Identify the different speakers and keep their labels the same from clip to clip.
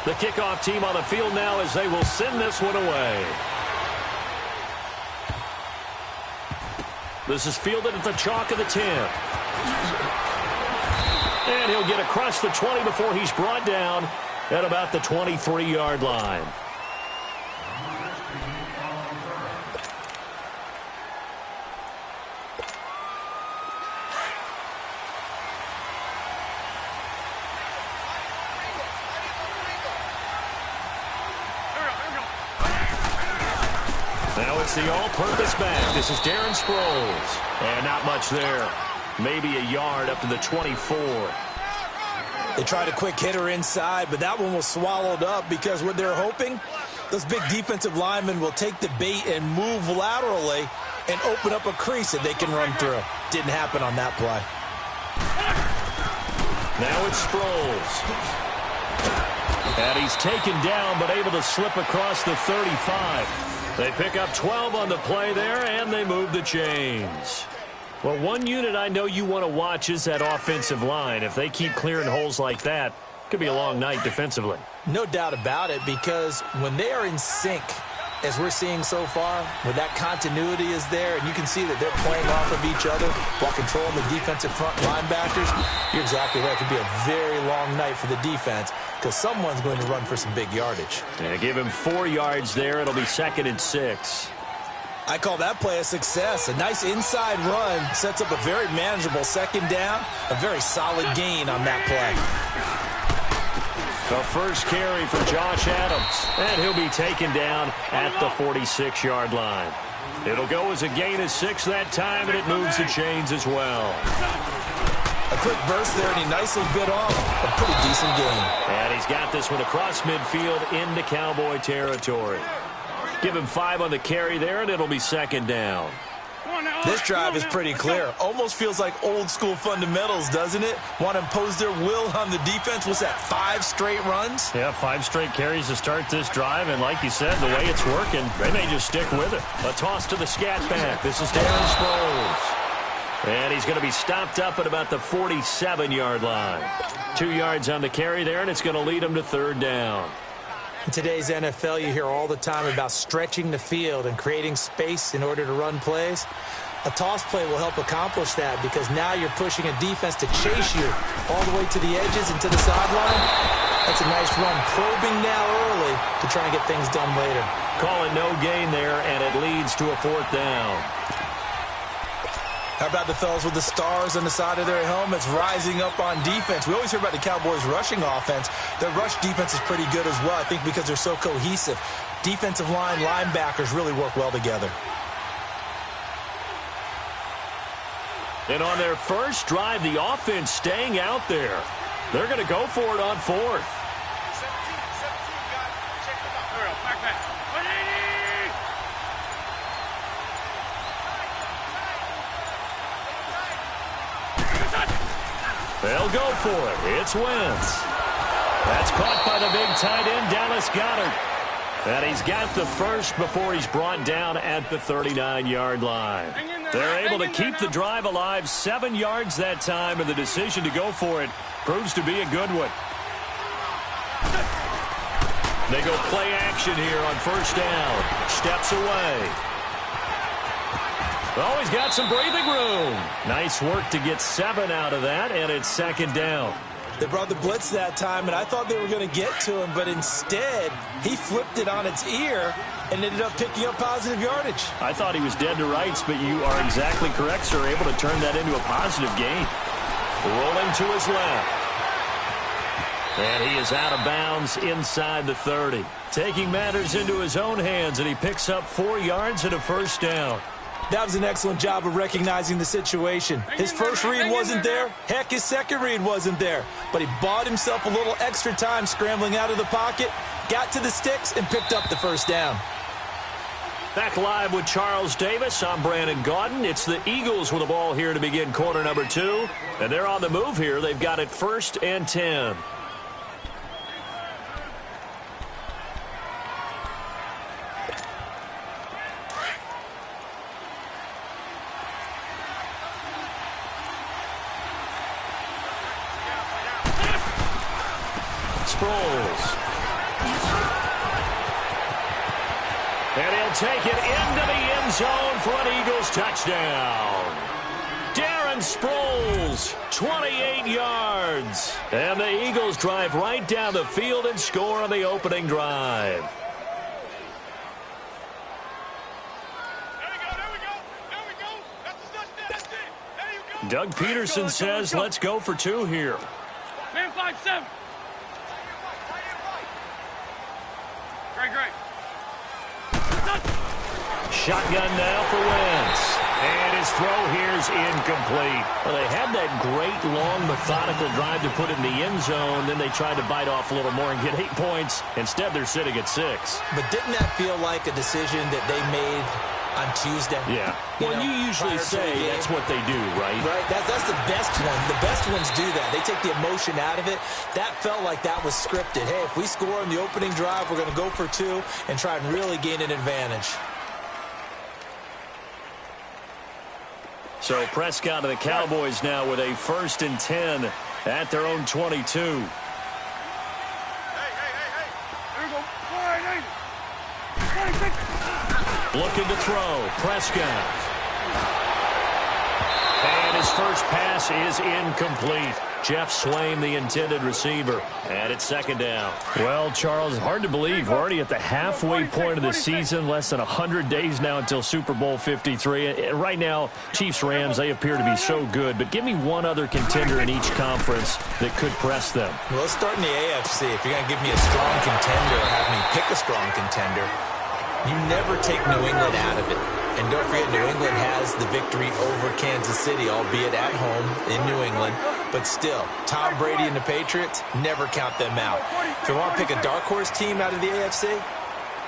Speaker 1: The kickoff team on the field now as they will send this one away. This is fielded at the chalk of the 10. And he'll get across the 20 before he's brought down at about the 23-yard line. Now it's the all-purpose back. This is Darren Sproles. And not much there. Maybe a yard up to the 24.
Speaker 2: They tried a quick hitter inside, but that one was swallowed up because what they're hoping, those big defensive linemen will take the bait and move laterally and open up a crease that they can run through. Didn't happen on that play.
Speaker 1: Now it's Sproles. And he's taken down but able to slip across the 35. They pick up 12 on the play there, and they move the chains. Well, one unit I know you want to watch is that offensive line. If they keep clearing holes like that, it could be a long night defensively.
Speaker 2: No doubt about it, because when they are in sync, as we're seeing so far, where that continuity is there, and you can see that they're playing off of each other while controlling the defensive front linebackers, you're exactly right. It could be a very long night for the defense because someone's going to run for some big yardage.
Speaker 1: Yeah, give him 4 yards there. It'll be 2nd and 6.
Speaker 2: I call that play a success. A nice inside run sets up a very manageable 2nd down, a very solid gain on that play.
Speaker 1: The first carry for Josh Adams, and he'll be taken down at the 46-yard line. It'll go as a gain of 6 that time, and it moves the chains as well.
Speaker 2: A quick burst there, and he nicely bit off a pretty decent gain.
Speaker 1: And he's got this one across midfield into Cowboy territory. Give him 5 on the carry there, and it'll be 2nd down.
Speaker 2: This drive is pretty clear. Almost feels like old-school fundamentals, doesn't it? Want to impose their will on the defense. What's that, 5 straight runs?
Speaker 1: Yeah, 5 straight carries to start this drive, and like you said, the way it's working, they may just stick with it. A toss to the scat back. This is Darren Sproles. And he's going to be stopped up at about the 47-yard line. 2 yards on the carry there, and it's going to lead him to 3rd down.
Speaker 2: In today's NFL, you hear all the time about stretching the field and creating space in order to run plays. A toss play will help accomplish that because now you're pushing a defense to chase you all the way to the edges and to the sideline. That's a nice run, probing now early to try and get things done later.
Speaker 1: Call it no gain there, and it leads to a 4th down.
Speaker 2: How about the fellas with the stars on the side of their helmets rising up on defense? We always hear about the Cowboys' rushing offense. Their rush defense is pretty good as well, I think, because they're so cohesive. Defensive line, linebackers really work well together.
Speaker 1: And on their first drive, the offense staying out there. They're going to go for it on 4th. They'll go for it. It's Wentz. That's caught by the big tight end, Dallas Goedert. And he's got the first before he's brought down at the 39-yard line. They're able to keep the drive alive, 7 yards that time, and the decision to go for it proves to be a good one. They go play action here on 1st down. Steps away. Oh, he's got some breathing room. Nice work to get 7 out of that, and it's 2nd down.
Speaker 2: They brought the blitz that time, and I thought they were going to get to him, but instead, he flipped it on its ear and ended up picking up positive yardage.
Speaker 1: I thought he was dead to rights, but you are exactly correct, sir. Able to turn that into a positive gain. Rolling to his left. And he is out of bounds inside the 30. Taking matters into his own hands, and he picks up 4 yards and a 1st down.
Speaker 2: That was an excellent job of recognizing the situation. His first read wasn't there. Heck, his second read wasn't there. But he bought himself a little extra time scrambling out of the pocket, got to the sticks, and picked up the 1st down.
Speaker 1: Back live with Charles Davis. I'm Brandon Gaudin. It's the Eagles with the ball here to begin quarter number 2. And they're on the move here. They've got it 1st and 10. Sproles. take it into the end zone for an Eagles touchdown. Darren Sproles, 28 yards. And the Eagles drive right down the field and score on the opening drive. Doug Peterson says, let's go for two here.
Speaker 3: Man 5-7. Great.
Speaker 1: Shotgun now for Wentz. And his throw here's incomplete. Well, they had that great, long, methodical drive to put in the end zone. Then they tried to bite off a little more and get 8 points. Instead, they're sitting at 6.
Speaker 2: But didn't that feel like a decision that they made on Tuesday?
Speaker 1: Yeah. Well, you usually say that's what they do, right?
Speaker 2: Right. That's the best one. The best ones do that. They take the emotion out of it. That felt like that was scripted. Hey, if we score in the opening drive, we're going to go for 2 and try and really gain an advantage.
Speaker 1: So Prescott and the Cowboys now with a 1st and 10 at their own 22.
Speaker 3: Hey. Here we go. 4-8.
Speaker 1: Looking to throw. Prescott. And his first pass is incomplete. Jeff Swain, the intended receiver. And it's 2nd down. Well, Charles, hard to believe we're already at the halfway point of the season. Less than 100 days now until Super Bowl 53. Right now, Chiefs-Rams, they appear to be so good. But give me one other contender in each conference that could press them.
Speaker 2: Well, let's start in the AFC. If you're going to give me a strong contender or have me pick a strong contender, you never take New England out of it. And don't forget, New England has the victory over Kansas City, albeit at home in New England. But still, Tom Brady and the Patriots, never count them out. If you want to pick a dark horse team out of the AFC,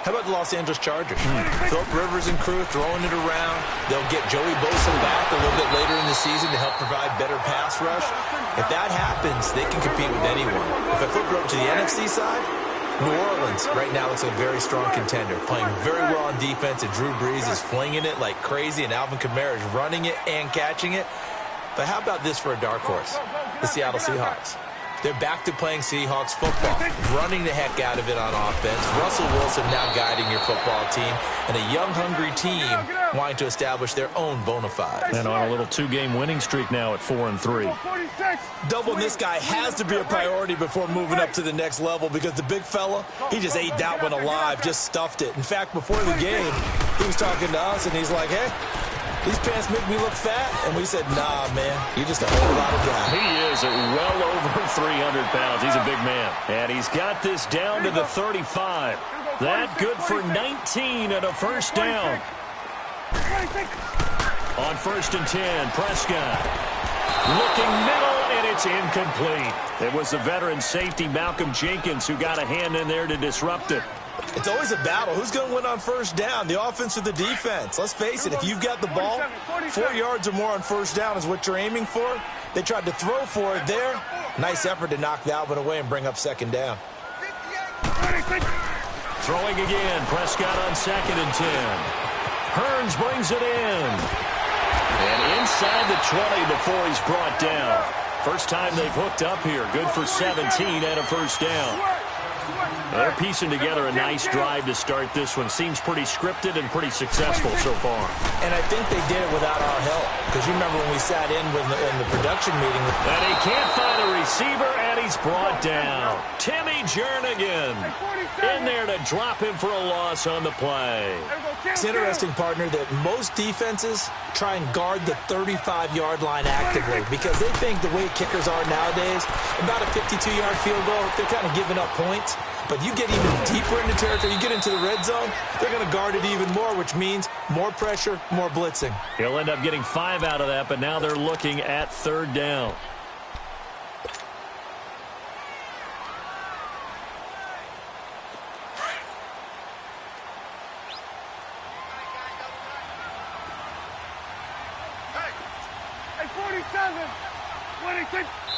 Speaker 2: how about the Los Angeles Chargers? Philip Rivers and crew throwing it around. They'll get Joey Bosa back a little bit later in the season to help provide better pass rush. If that happens, they can compete with anyone. If I flip it over to the NFC side, New Orleans right now looks like a very strong contender, playing very well on defense, and Drew Brees is flinging it like crazy, and Alvin Kamara is running it and catching it. But how about this for a dark horse? The Seattle Seahawks. They're back to playing Seahawks football, running the heck out of it on offense. Russell Wilson now guiding your football team, and a young, hungry team wanting to establish their own bona fides.
Speaker 1: And on a little 2-game winning streak now at 4-3.
Speaker 2: Doubling this guy has to be a priority before moving up to the next level, because the big fella, he just ate that one alive, just stuffed it. In fact, before the game, he was talking to us, and he's like, hey, these pants make me look fat. And we said, nah, man, you're just a whole lot of guy.
Speaker 1: He is at well over 300 pounds. He's a big man. And he's got this down to the 35. That good for 19 and a 1st down. On 1st and 10, Prescott. Looking middle, and it's incomplete. It was the veteran safety, Malcolm Jenkins, who got a hand in there to disrupt it.
Speaker 2: It's always a battle. Who's going to win on 1st down, the offense or the defense? Let's face it, if you've got the ball, 4 yards or more on 1st down is what you're aiming for. They tried to throw for it there. Nice effort to knock that one away and bring up 2nd down.
Speaker 1: Throwing again, Prescott on 2nd and 10. Hearns brings it in. And inside the 20 before he's brought down. First time they've hooked up here. Good for 17 and a 1st down. They're piecing together a nice drive to start this one. Seems pretty scripted and pretty successful so far.
Speaker 2: And I think they did it without our help. Because you remember when we sat in in the production meeting.
Speaker 1: And he can't find a receiver, and he's brought down. Timmy Jernigan in there to drop him for a loss on the play.
Speaker 2: It's interesting, partner, that most defenses try and guard the 35-yard line actively because they think the way kickers are nowadays, about a 52-yard field goal, they're kind of giving up points. But you get even deeper into territory, you get into the red zone, they're going to guard it even more, which means more pressure, more blitzing.
Speaker 1: He'll end up getting 5 out of that, but now they're looking at 3rd down.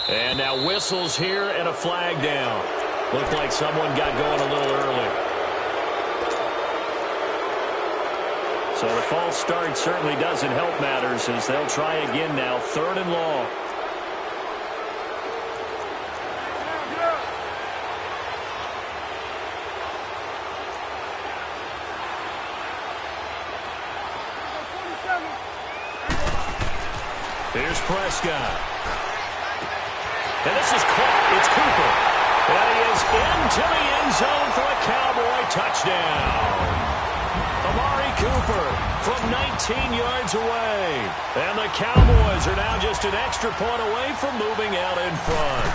Speaker 1: And now whistles here and a flag down. Looked like someone got going a little early. So the false start certainly doesn't help matters as they'll try again now. 3rd and long. Prescott. And this is caught. It's Cooper. And he is into the end zone for a Cowboy touchdown. Amari Cooper from 19 yards away. And the Cowboys are now just an extra point away from moving out in front.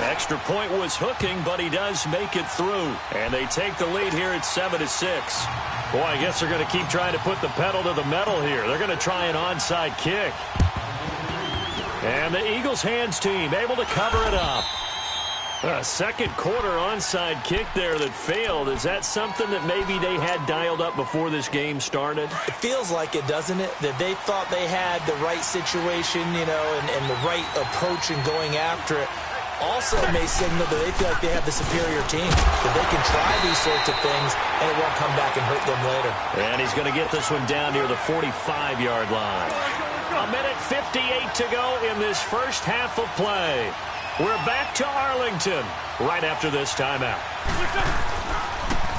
Speaker 1: Extra point was hooking, but he does make it through. And they take the lead here at 7-6. Boy, I guess they're going to keep trying to put the pedal to the metal here. They're going to try an onside kick. And the Eagles hands team able to cover it up. A second quarter onside kick there that failed. Is that something that maybe they had dialed up before this game started?
Speaker 2: It feels like it, doesn't it? That they thought they had the right situation, you know, and the right approach in going after it. Also may signal that they feel like they have the superior team, that they can try these sorts of things, and it won't come back and hurt them later.
Speaker 1: And he's going to get this one down near the 45-yard line. A minute 58 to go in this first half of play. We're back to Arlington right after this timeout.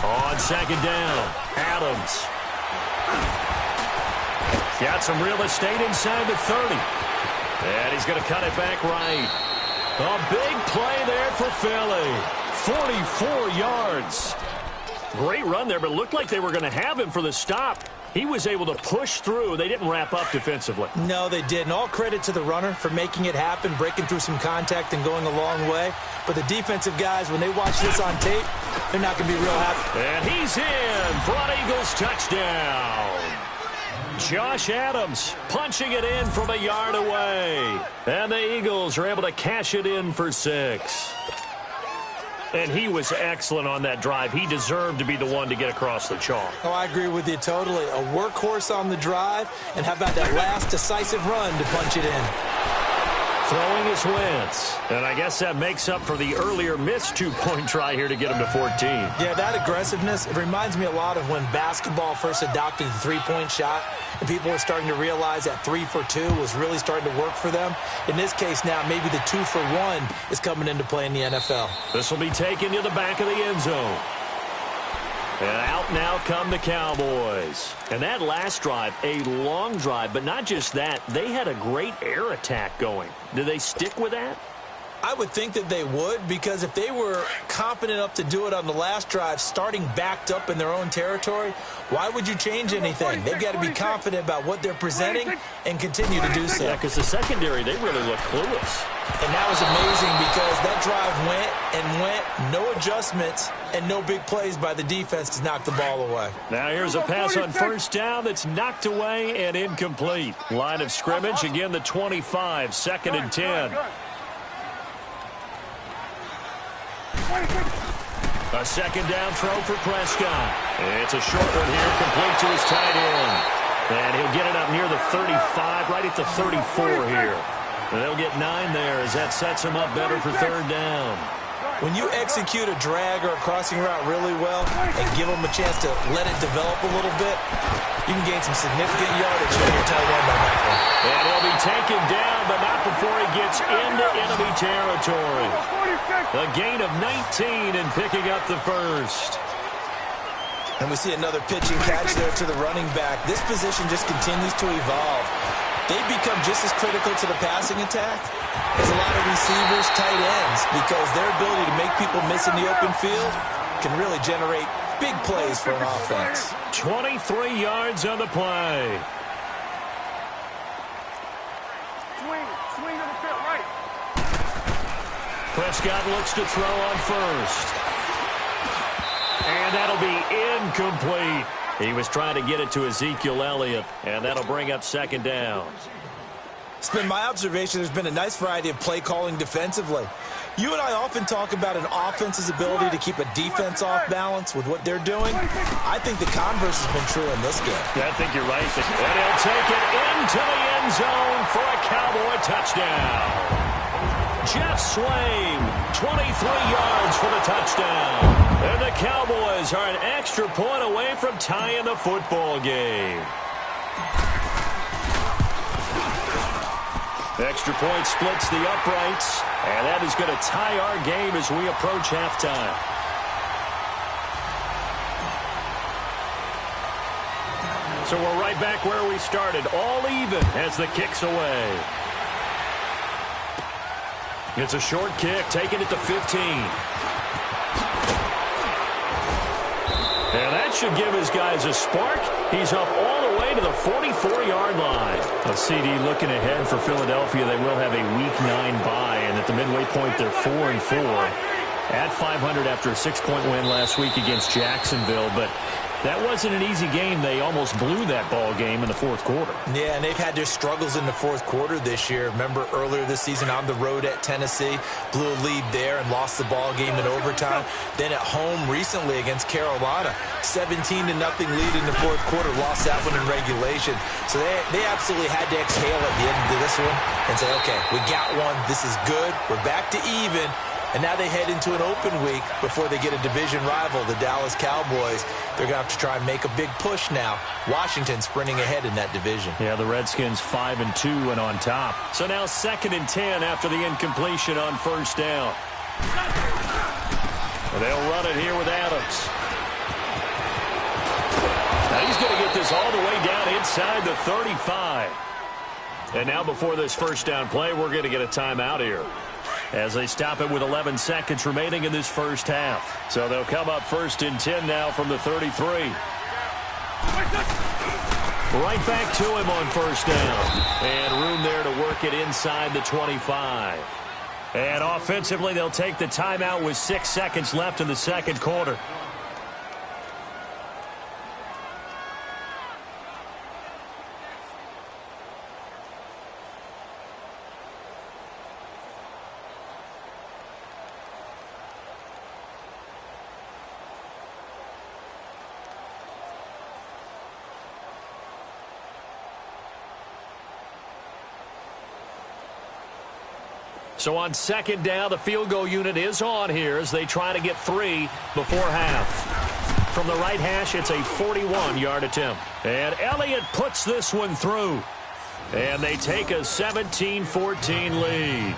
Speaker 1: On second down, Adams. Got some real estate inside the 30. And he's going to cut it back right. A big play there for Philly. 44 yards. Great run there, but it looked like they were going to have him for the stop. He was able to push through. They didn't wrap up defensively.
Speaker 2: No, they didn't. All credit to the runner for making it happen, breaking through some contact and going a long way. But the defensive guys, when they watch this on tape, they're not going to be real happy.
Speaker 1: And he's in for an Eagles touchdown. Josh Adams punching it in from a yard away. And the Eagles are able to cash it in for 6. And he was excellent on that drive. He deserved to be the one to get across the chalk.
Speaker 2: Oh, I agree with you totally. A workhorse on the drive. And how about that last decisive run to punch it in?
Speaker 1: Throwing his Wentz. And I guess that makes up for the earlier missed two-point try here to get him to 14.
Speaker 2: Yeah, that aggressiveness, it reminds me a lot of when basketball first adopted the three-point shot and people were starting to realize that 3 for 2 was really starting to work for them. In this case now, maybe the 2 for 1 is coming into play in the NFL.
Speaker 1: This will be taken to the back of the end zone. And out now come the Cowboys. And that last drive, a long drive, but not just that, they had a great air attack going. Do they stick with that?
Speaker 2: I would think that they would, because if they were confident enough to do it on the last drive, starting backed up in their own territory, why would you change anything? They've got to be confident about what they're presenting and continue to do so.
Speaker 1: Yeah, because the secondary, they really look clueless.
Speaker 2: And that was amazing because that drive went, no adjustments, and no big plays by the defense to knock the ball away.
Speaker 1: Now here's a pass on first down that's knocked away and incomplete. Line of scrimmage, again the 25, 2nd and 10. A second down throw for Prescott. It's a short one here, complete to his tight end. And he'll get it up near the 35, right at the 34 here. And they'll get 9 there as that sets him up better for third down.
Speaker 2: When you execute a drag or a crossing route really well and give them a chance to let it develop a little bit, you can gain some significant yardage on your tight end on that one.
Speaker 1: And he'll be taken down, but not before he gets into enemy territory. A gain of 19 and picking up the first.
Speaker 2: And we see another pitch and catch there to the running back. This position just continues to evolve. They become just as critical to the passing attack as a lot of receivers, tight ends, because their ability to make people miss in the open field can really generate big plays for an offense.
Speaker 1: 23 yards on the play.
Speaker 3: Swing on the field, right.
Speaker 1: Prescott looks to throw on first. And that'll be incomplete. He was trying to get it to Ezekiel Elliott, and that'll bring up second down.
Speaker 2: It's been my observation there's been a nice variety of play calling defensively. You and I often talk about an offense's ability to keep a defense off balance with what they're doing. I think the converse has been true in this game.
Speaker 1: I think you're right. And he'll take it into the end zone for a Cowboy touchdown. Jeff Swain, 23 yards for the touchdown. And the Cowboys are an extra point away from tying the football game. Extra point splits the uprights, and that is going to tie our game as we approach halftime. So we're right back where we started, all even as the kick's away. It's a short kick, taking it to 15. And that should give his guys a spark. He's up all the way to the 44-yard line. A CD looking ahead for Philadelphia. They will have a Week 9 bye, and at the midway point, they're 4-4. At 500 after a 6-point win last week against Jacksonville, but that wasn't an easy game. They almost blew that ball game in the fourth quarter.
Speaker 2: Yeah, and they've had their struggles in the fourth quarter this year. Remember earlier this season on the road at Tennessee, blew a lead there and lost the ball game in overtime. Then at home recently against Carolina, 17-0 lead in the fourth quarter, lost that one in regulation. So they absolutely had to exhale at the end of this one and say, okay, we got one. This is good. We're back to even. And now they head into an open week before they get a division rival, the Dallas Cowboys. They're going to have to try and make a big push now. Washington sprinting ahead in that division.
Speaker 1: Yeah, the Redskins 5-2 and on top. So now 2nd and 10 after the incompletion on first down. They'll run it here with Adams. Now he's going to get this all the way down inside the 35. And now before this first down play, we're going to get a timeout here, as they stop it with 11 seconds remaining in this first half. So they'll come up 1st and 10 now from the 33. Right back to him on first down. And room there to work it inside the 25. And offensively, they'll take the timeout with 6 seconds left in the second quarter. So on second down, the field goal unit is on here as they try to get 3 before half. From the right hash, it's a 41-yard attempt. And Elliott puts this one through. And they take a 17-14 lead.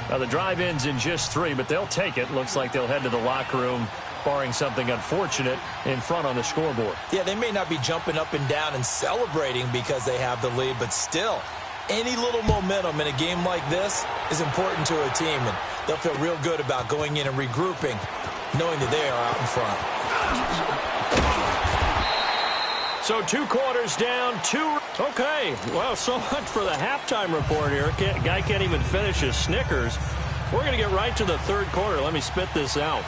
Speaker 1: Now the drive ends in just 3, but they'll take it. Looks like they'll head to the locker room, barring something unfortunate, in front on the scoreboard.
Speaker 2: Yeah, they may not be jumping up and down and celebrating because they have the lead, but still, any little momentum in a game like this is important to a team, and they'll feel real good about going in and regrouping, knowing that they are out in front.
Speaker 1: So 2 quarters down, 2. Okay, well, so much for the halftime report here. Guy can't even finish his Snickers. We're going to get right to the third quarter. Let me spit this out.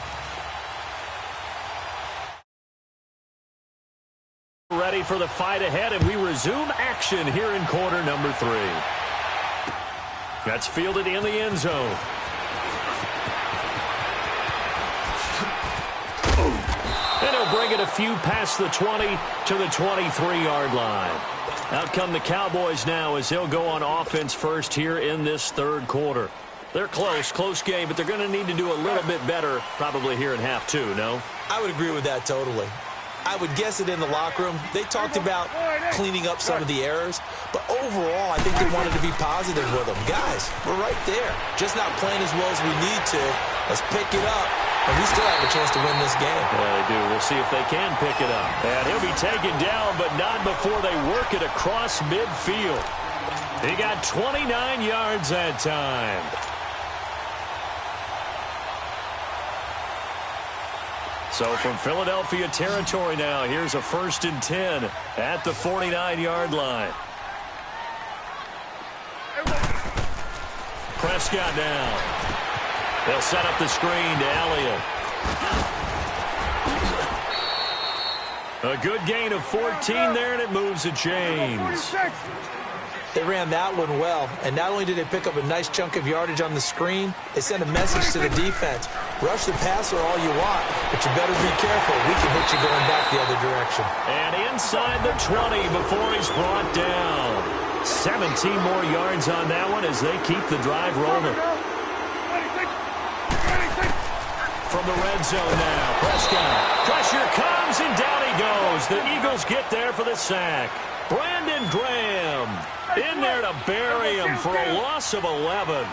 Speaker 1: Ready for the fight ahead, and we resume action here in quarter number 3. That's fielded in the end zone. And he'll bring it a few past the 20 to the 23-yard line. Out come the Cowboys now as they'll go on offense first here in this third quarter. They're close game, but they're going to need to do a little bit better probably here in half 2, no?
Speaker 2: I would agree with that totally. I would guess it in the locker room. They talked about cleaning up some of the errors, but overall, I think they wanted to be positive with them. Guys, we're right there. Just not playing as well as we need to. Let's pick it up, and we still have a chance to win this game.
Speaker 1: Yeah, they do. We'll see if they can pick it up. And he'll be taken down, but not before they work it across midfield. He got 29 yards that time. So from Philadelphia territory now, here's a 1st and 10 at the 49-yard line. Prescott down. They'll set up the screen to Elliott. A good gain of 14 there, and it moves the chains.
Speaker 2: They ran that one well, and not only did they pick up a nice chunk of yardage on the screen, they sent a message to the defense. Rush the passer all you want, but you better be careful. We can hit you going back the other direction.
Speaker 1: And inside the 20 before he's brought down. 17 more yards on that one as they keep the drive rolling. From the red zone now, Prescott. Pressure comes, and down he goes. The Eagles get there for the sack. Brandon Graham in there to bury him for a loss of 11.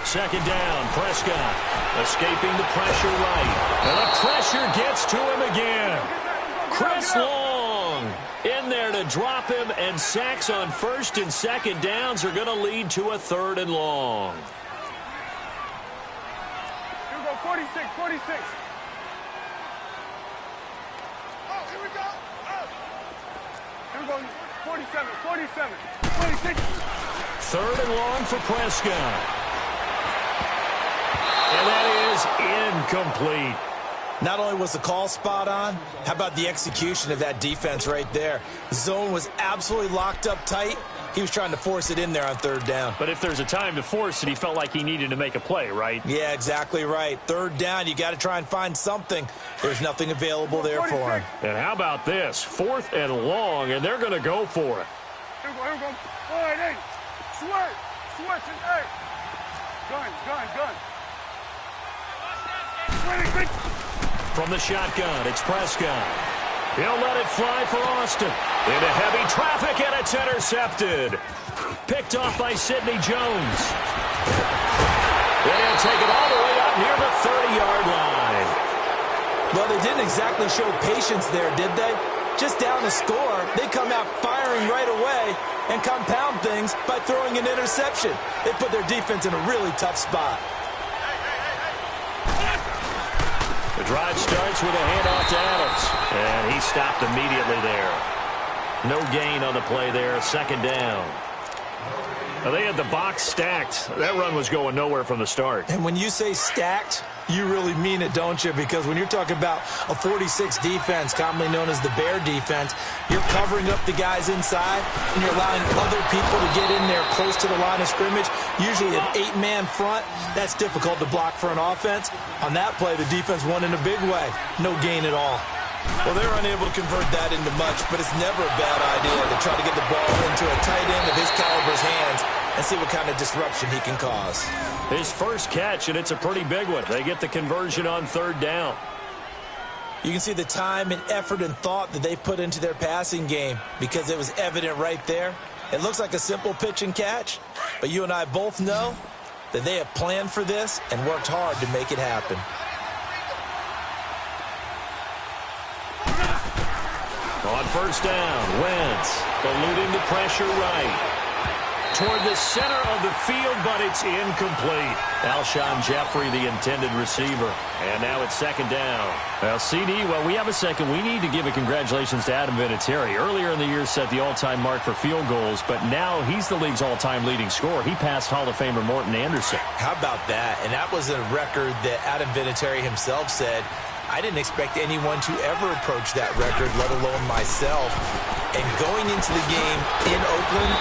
Speaker 1: Second down, Prescott escaping the pressure right. And the pressure gets to him again. Chris Long in there to drop him, and sacks on first and second downs are going to lead to a 3rd and long.
Speaker 3: Here we go, 46, 46. Oh, here we go. Oh. Here we go, 47, 47, 26.
Speaker 1: 3rd and long for Prescott. And that is incomplete.
Speaker 2: Not only was the call spot on, how about the execution of that defense right there? The zone was absolutely locked up tight. He was trying to force it in there on 3rd down.
Speaker 1: But if there's a time to force it, he felt like he needed to make a play, right?
Speaker 2: Yeah, exactly right. 3rd down, you got to try and find something. There's nothing available there for him.
Speaker 1: And how about this? 4th and long, and they're going to go for it.
Speaker 3: Here we go, here we go. All right, hey. Switch, and hey. Gun. 26.
Speaker 1: From the shotgun, it's Prescott. He'll let it fly for Austin. Into heavy traffic, and it's intercepted. Picked off by Sidney Jones. They'll take it all the way up near the 30-yard line.
Speaker 2: Well, they didn't exactly show patience there, did they? Just down the score, they come out firing right away and compound things by throwing an interception. They put their defense in a really tough spot.
Speaker 1: The drive starts with a handoff to Adams, and he stopped immediately there. No gain on the play there, 2nd down. Now, they had the box stacked. That run was going nowhere from the start.
Speaker 2: And when you say stacked, you really mean it, don't you? Because when you're talking about a 46 defense, commonly known as the Bear defense, you're covering up the guys inside, and you're allowing other people to get in there close to the line of scrimmage, usually an 8-man front. That's difficult to block for an offense. On that play, the defense won in a big way. No gain at all. Well, they're unable to convert that into much, but it's never a bad idea to try to get the ball into a tight end of his caliber's hands and see what kind of disruption he can cause.
Speaker 1: His first catch, and it's a pretty big one. They get the conversion on 3rd down.
Speaker 2: You can see the time and effort and thought that they put into their passing game because it was evident right there. It looks like a simple pitch and catch, but you and I both know that they have planned for this and worked hard to make it happen.
Speaker 1: On 1st down, Wentz eluding the pressure right. Toward the center of the field, but it's incomplete. Alshon Jeffrey, the intended receiver. And now it's 2nd down. Well, CD, while we have a second, we need to give a congratulations to Adam Vinatieri. Earlier in the year set the all-time mark for field goals, but now he's the league's all-time leading scorer. He passed Hall of Famer Morton Anderson.
Speaker 2: How about that? And that was a record that Adam Vinatieri himself said, I didn't expect anyone to ever approach that record, let alone myself. And going into the game in Oakland,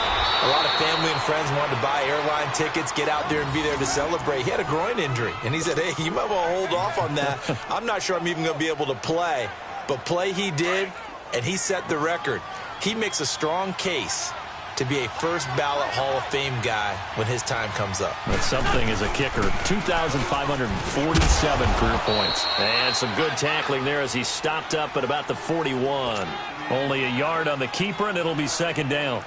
Speaker 2: a lot of family and friends wanted to buy airline tickets, get out there and be there to celebrate. He had a groin injury, and he said, hey, you might want to hold off on that. I'm not sure I'm even going to be able to play. But play he did, and he set the record. He makes a strong case to be a first-ballot Hall of Fame guy when his time comes up.
Speaker 1: But something as a kicker, 2,547 career points. And some good tackling there as he stopped up at about the 41. Only a yard on the keeper, and it'll be 2nd down.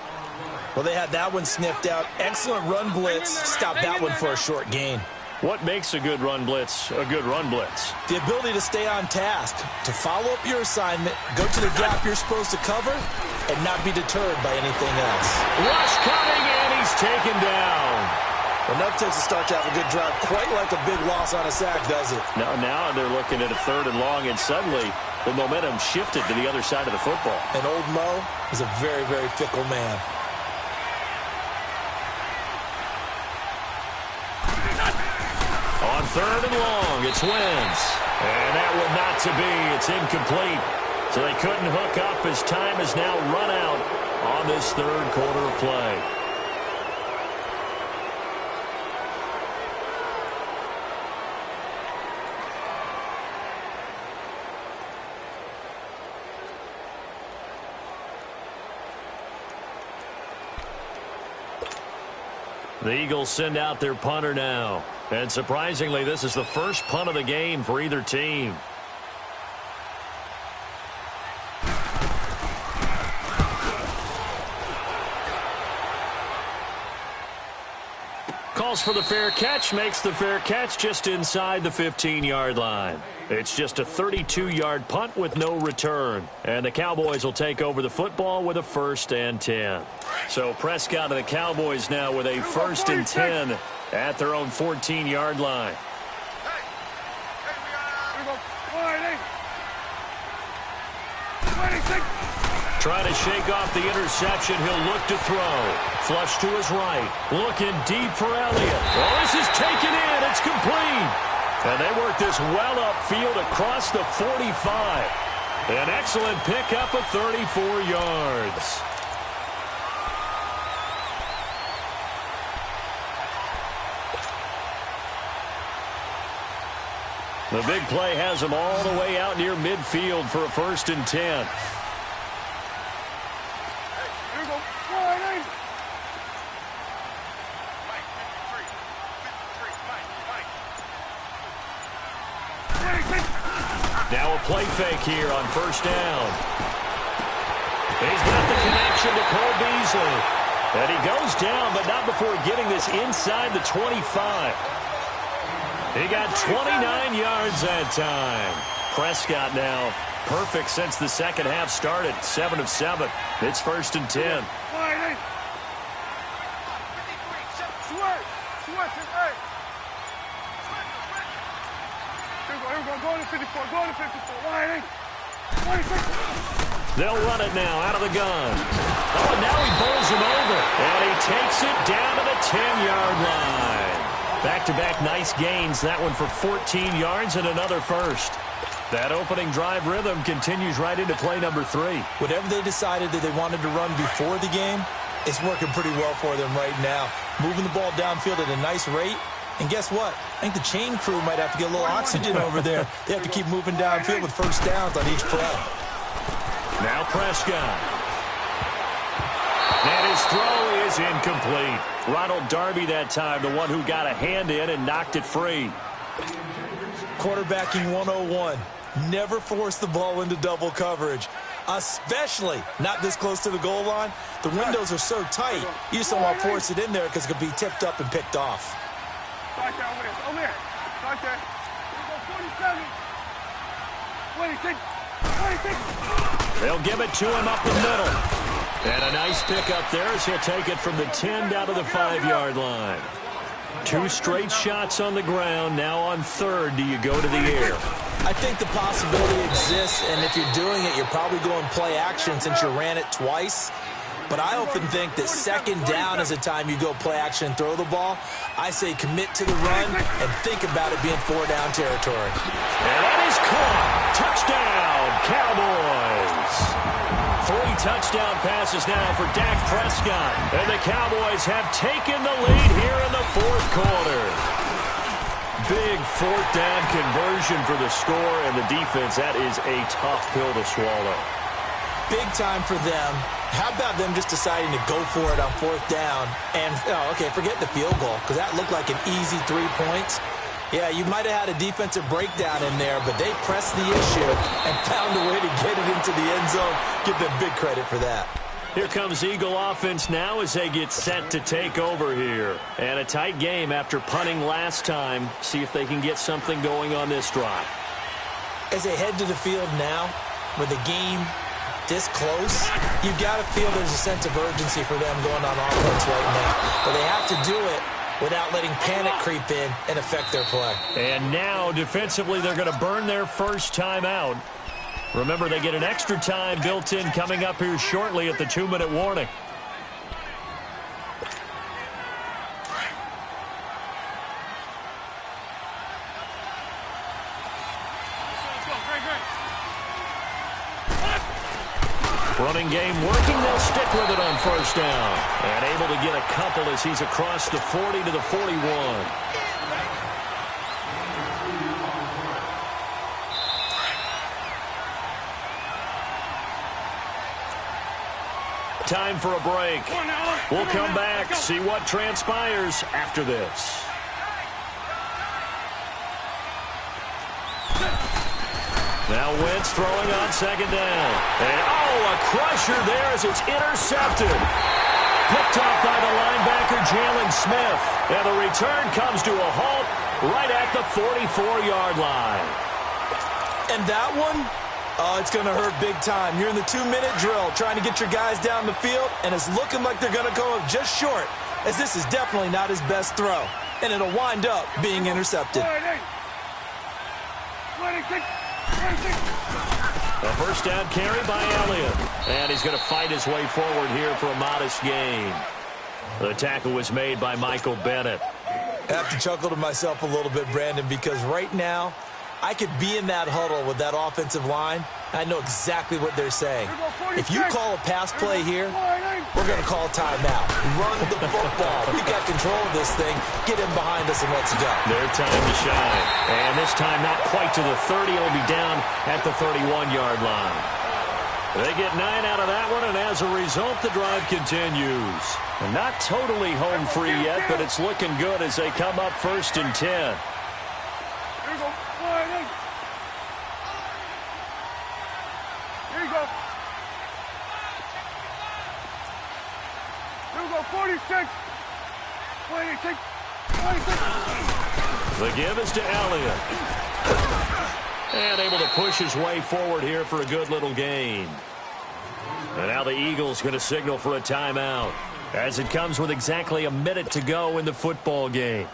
Speaker 2: Well, they had that one sniffed out. Excellent run blitz. Stopped that one for a short gain.
Speaker 1: What makes a good run blitz a good run blitz?
Speaker 2: The ability to stay on task, to follow up your assignment, go to the gap you're supposed to cover, and not be deterred by anything else.
Speaker 1: Rush coming, and he's taken down.
Speaker 2: Enough takes to start to have a good drive, quite like a big loss on a sack, does it?
Speaker 1: Now they're looking at a 3rd and long, and suddenly the momentum shifted to the other side of the football.
Speaker 2: And old Mo is a very, very fickle man.
Speaker 1: On 3rd and long, it's Wentz. And that one not to be. It's incomplete. So they couldn't hook up as time has now run out on this 3rd quarter of play. The Eagles send out their punter now. And surprisingly, this is the first punt of the game for either team. Calls for the fair catch, makes the fair catch just inside the 15-yard line. It's just a 32-yard punt with no return. And the Cowboys will take over the football with a 1st and 10. So Prescott and the Cowboys now with a 1st and 10 at their own 14-yard line. Trying to shake off the interception. He'll look to throw. Flush to his right. Looking deep for Elliott. Oh, this is taken in. It's complete. And they work this well upfield across the 45. An excellent pickup of 34 yards. The big play has him all the way out near midfield for a 1st and 10. Now a play fake here on 1st down. He's got the connection to Cole Beasley. And he goes down, but not before getting this inside the 25. He got 29 yards that time. Prescott now perfect since the second half started. 7 of 7. It's 1st and 10. They'll run it now out of the gun. Oh, and now he bowls him over. And he takes it down to the 10-yard line. Back-to-back nice gains. That one for 14 yards and another 1st. That opening drive rhythm continues right into play number 3.
Speaker 2: Whatever they decided that they wanted to run before the game, it's working pretty well for them right now. Moving the ball downfield at a nice rate. And guess what? I think the chain crew might have to get a little oxygen over there. They have to keep moving downfield with 1st downs on each play.
Speaker 1: Now Prescott. And his throw is incomplete. Ronald Darby that time, the one who got a hand in and knocked it free.
Speaker 2: Quarterbacking 101. Never force the ball into double coverage, especially not this close to the goal line. The windows are so tight, you just don't want to force it in there because it could be tipped up and picked off.
Speaker 3: Right there, over there. Right there. 47. 26. 26.
Speaker 1: They'll give it to him up the middle. And a nice pickup there as he'll take it from the 10 down to the 5-yard line. 2 straight shots on the ground. Now on 3rd, do you go to the air?
Speaker 2: I think the possibility exists, and if you're doing it, you're probably going play action since you ran it twice. But I often think that 2nd down is the time you go play action and throw the ball. I say commit to the run and think about it being 4-down territory.
Speaker 1: And that is caught. Touchdown, Cowboys. 3 touchdown passes now for Dak Prescott. And the Cowboys have taken the lead here in the 4th quarter. Big 4th down conversion for the score, and the defense, that is a tough pill to swallow.
Speaker 2: Big time for them. How about them just deciding to go for it on 4th down? And, okay, forget the field goal, because that looked like an easy 3 points. Yeah, you might have had a defensive breakdown in there, but they pressed the issue and found a way to get it into the end zone. Give them big credit for that.
Speaker 1: Here comes Eagle offense now as they get set to take over here. And a tight game after punting last time. See if they can get something going on this drive.
Speaker 2: As they head to the field now, with the game this close, you've got to feel there's a sense of urgency for them going on offense right now. But they have to do it without letting panic creep in and affect their play.
Speaker 1: And now, defensively, they're going to burn their first time out. Remember, they get an extra time built in coming up here shortly at the 2-minute warning. Running game working. They'll stick with it on 1st down. And able to get a couple as he's across the 40 to the 41. Time for a break. We'll come back, see what transpires after this. Now Wentz throwing on 2nd down. And, oh, a crusher there as it's intercepted. Picked off by the linebacker, Jalen Smith. And the return comes to a halt right at the 44-yard line.
Speaker 2: And that one, oh, it's going to hurt big time. You're in the 2-minute drill trying to get your guys down the field, and it's looking like they're going to come up just short, as this is definitely not his best throw. And it'll wind up being intercepted.
Speaker 1: A first down carry by Elliott. And he's going to fight his way forward here for a modest gain. The tackle was made by Michael Bennett.
Speaker 2: I have to chuckle to myself a little bit, Brandon, because right now I could be in that huddle with that offensive line. I know exactly what they're saying. If you call a pass play here, we're going to call a timeout. Run the football. We got control of this thing. Get him behind us and let's go.
Speaker 1: Their time to shine. And this time not quite to the 30. It'll be down at the 31-yard line. They get 9 out of that one, and as a result, the drive continues. And not totally home free yet, but it's looking good as they come up 1st and 10.
Speaker 3: Here you go. Here you go. Here we go. 46. 26. 26.
Speaker 1: The give is to Elliott. And able to push his way forward here for a good little gain. And now the Eagles going to signal for a timeout, as it comes with exactly a minute to go in the football game.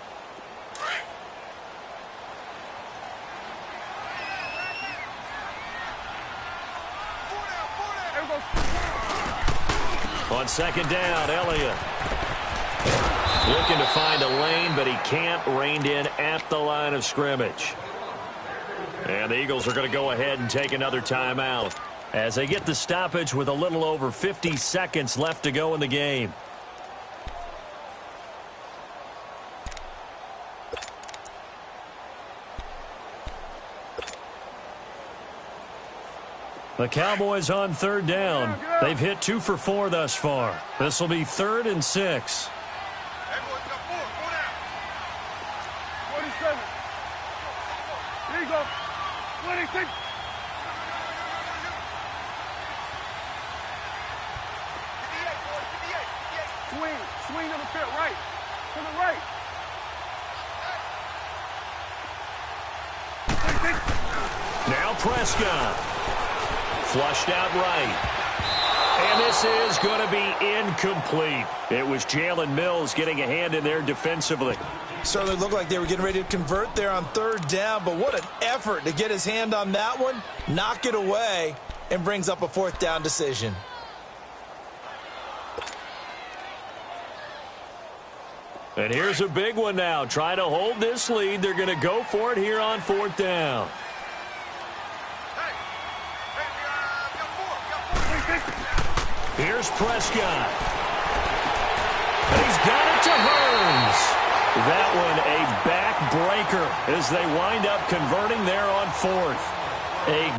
Speaker 1: On second down, Elliott looking to find a lane, but he can't. Reined in at the line of scrimmage. And the Eagles are going to go ahead and take another timeout as they get the stoppage with a little over 50 seconds left to go in the game. The Cowboys on third down. They've hit 2 for 4 thus far. This will be 3rd and 6.
Speaker 3: 47. Here you go. 26. Swing to the field, right. To the right. 26.
Speaker 1: Now Prescott. Flushed out right. And this is going to be incomplete. It was Jalen Mills getting a hand in there defensively.
Speaker 2: Certainly looked like they were getting ready to convert there on third down, but what an effort to get his hand on that one, knock it away, and brings up a 4th down decision.
Speaker 1: And here's a big one now. Trying to hold this lead. They're going to go for it here on 4th down. Here's Prescott. And he's got it to Hearns. That one a backbreaker as they wind up converting there on 4th. A